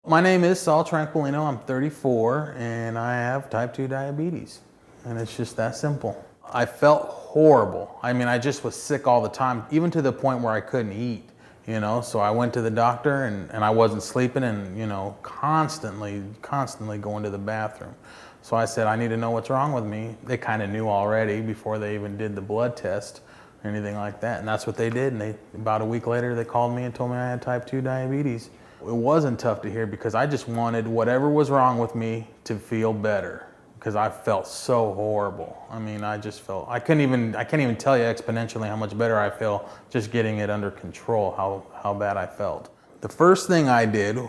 My name is Saul Tranquilino. I'm 34 and I have type 2 diabetes. And it's just that simple. I felt horrible. I mean, I just was sick all the time, even to the point where I couldn't eat, So I went to the doctor and I wasn't sleeping and, constantly going to the bathroom. So I said, I need to know what's wrong with me. They kind of knew already before they even did the blood test or anything like that. And that's what they did. And about a week later, they called me and told me I had type 2 diabetes. It wasn't tough to hear because I just wanted whatever was wrong with me to feel better because I felt so horrible. I mean, I just felt, I can't even tell you exponentially how much better I feel just getting it under control, how bad I felt. The first thing I did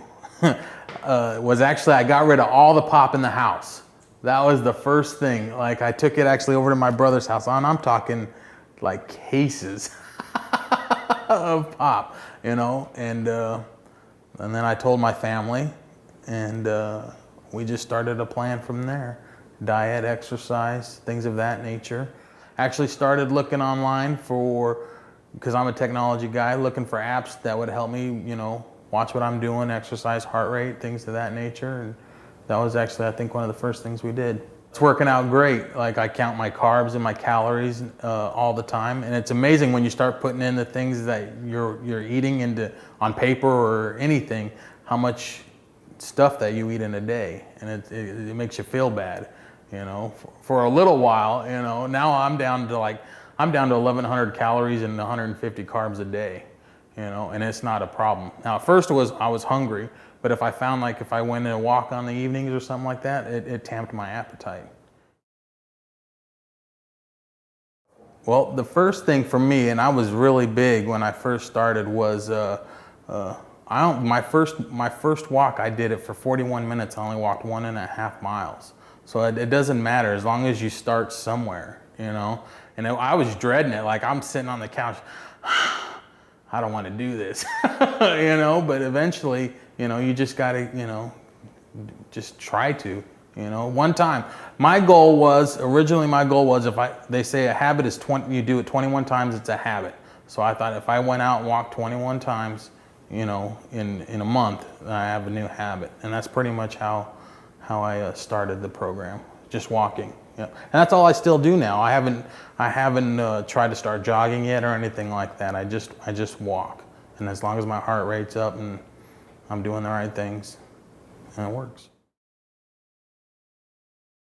was actually I got rid of all the pop in the house. That was the first thing. Like I took it actually over to my brother's house and I'm talking like cases of pop, and then I told my family, and we just started a plan from there. Diet, exercise, things of that nature. Actually started looking online because I'm a technology guy, looking for apps that would help me, watch what I'm doing, exercise, heart rate, things of that nature. And that was actually, I think, one of the first things we did. It's working out great. Like I count my carbs and my calories all the time, and it's amazing when you start putting in the things that you're eating on paper or anything, how much stuff that you eat in a day, and it makes you feel bad, For a little while, Now I'm down to 1,100 calories and 150 carbs a day, and it's not a problem. Now at first I was hungry. But if I found if I went in a walk on the evenings or something like that, it tamped my appetite. Well, the first thing for me, and I was really big when I first started, was my first walk. I did it for 41 minutes. I only walked 1.5 miles. So it doesn't matter as long as you start somewhere, And I was dreading it. Like I'm sitting on the couch. I don't want to do this, but eventually, you just got to, just try to, One time, originally my goal was they say a habit is 20, you do it 21 times, it's a habit. So I thought if I went out and walked 21 times, in a month, I have a new habit. And that's pretty much how I started the program, just walking. Yeah, and that's all I still do now. I haven't tried to start jogging yet or anything like that. I just walk, and as long as my heart rate's up and I'm doing the right things, and it works.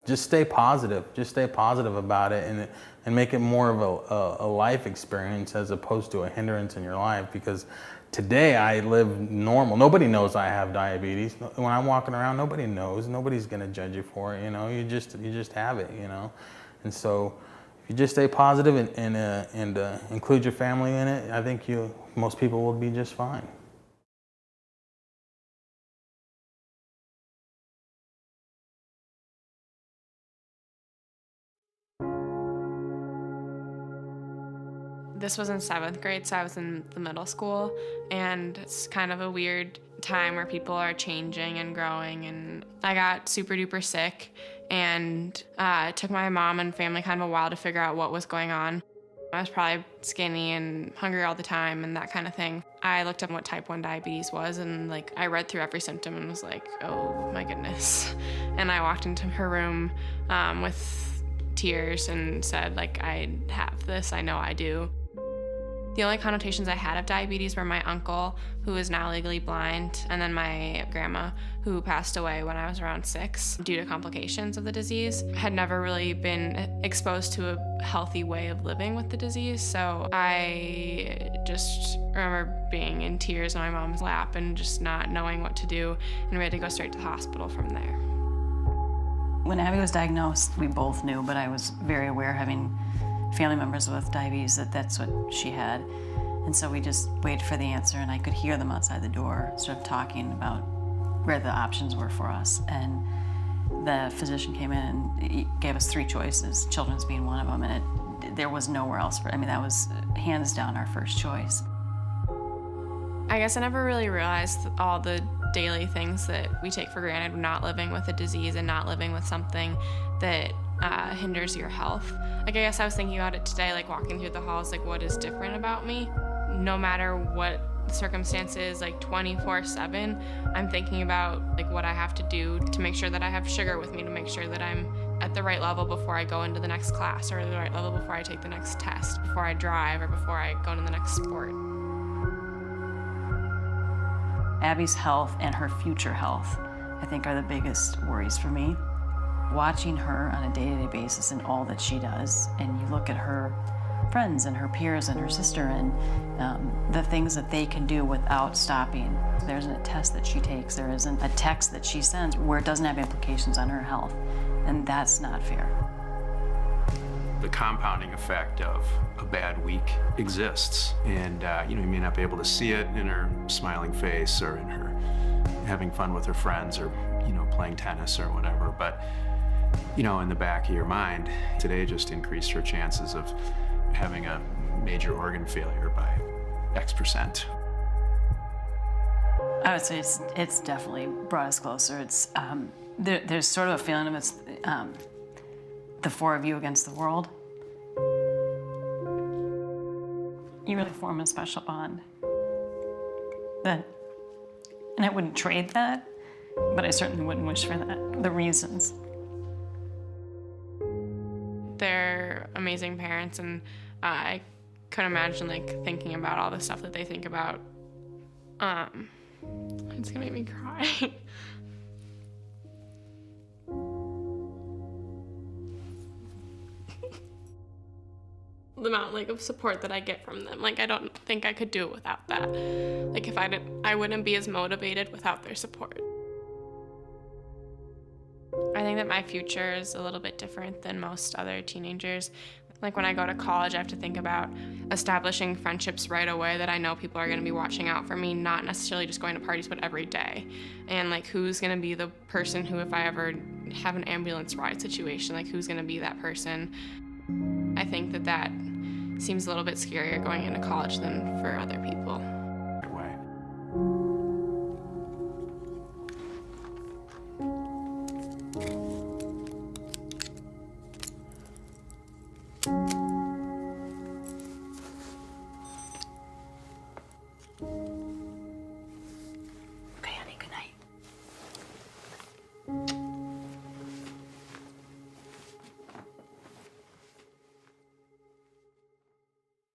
Just stay positive. Just stay positive about it, and make it more of a life experience as opposed to a hindrance in your life. Because today I live normal. Nobody knows I have diabetes. When I'm walking around, nobody knows. Nobody's going to judge you for it. You just have it. And so if you just stay positive and include your family in it, I think most people will be just fine. This was in 7th grade, so I was in the middle school, and it's kind of a weird time where people are changing and growing, and I got super duper sick, and it took my mom and family kind of a while to figure out what was going on. I was probably skinny and hungry all the time and that kind of thing. I looked up what type 1 diabetes was, and I read through every symptom and was like, oh my goodness. And I walked into her room with tears and said, I have this, I know I do. The only connotations I had of diabetes were my uncle, who is now legally blind, and then my grandma, who passed away when I was around 6 due to complications of the disease. I had never really been exposed to a healthy way of living with the disease, so I just remember being in tears on my mom's lap and just not knowing what to do, and we had to go straight to the hospital from there. When Abby was diagnosed, we both knew, but I was very aware, having family members with diabetes, that's what she had. And so we just waited for the answer, and I could hear them outside the door sort of talking about where the options were for us. And the physician came in and gave us 3 choices, children's being one of them, and there was nowhere else that was hands down our first choice. I guess I never really realized all the daily things that we take for granted, not living with a disease and not living with something that hinders your health. I guess I was thinking about it today, walking through the halls, what is different about me? No matter what circumstances like 24/7. I'm thinking about like what I have to do to make sure that I have sugar with me, to make sure that I'm at the right level before I go into the next class, or the right level before I take the next test, before I drive, or before I go into the next sport. Abby's health and her future health, I think, are the biggest worries for me. Watching her on a day-to-day basis and all that she does, and you look at her friends and her peers and her sister and the things that they can do without stopping. There isn't a test that she takes, there isn't a text that she sends where it doesn't have implications on her health, and that's not fair. The compounding effect of a bad week exists, and you may not be able to see it in her smiling face or in her having fun with her friends or playing tennis or whatever, but in the back of your mind, today just increased her chances of having a major organ failure by X%. I would say it's definitely brought us closer. It's there's sort of a feeling of it's the four of you against the world. You really form a special bond. And I wouldn't trade that, but I certainly wouldn't wish for that. The reasons. They're amazing parents, and I couldn't imagine thinking about all the stuff that they think about. It's gonna make me cry. The amount of support that I get from them, I don't think I could do it without that. If I wouldn't be as motivated without their support. I think that my future is a little bit different than most other teenagers. When I go to college, I have to think about establishing friendships right away that I know people are going to be watching out for me, not necessarily just going to parties, but every day. And who's going to be the person who, if I ever have an ambulance ride situation, who's going to be that person? I think that seems a little bit scarier going into college than for other people. Right way.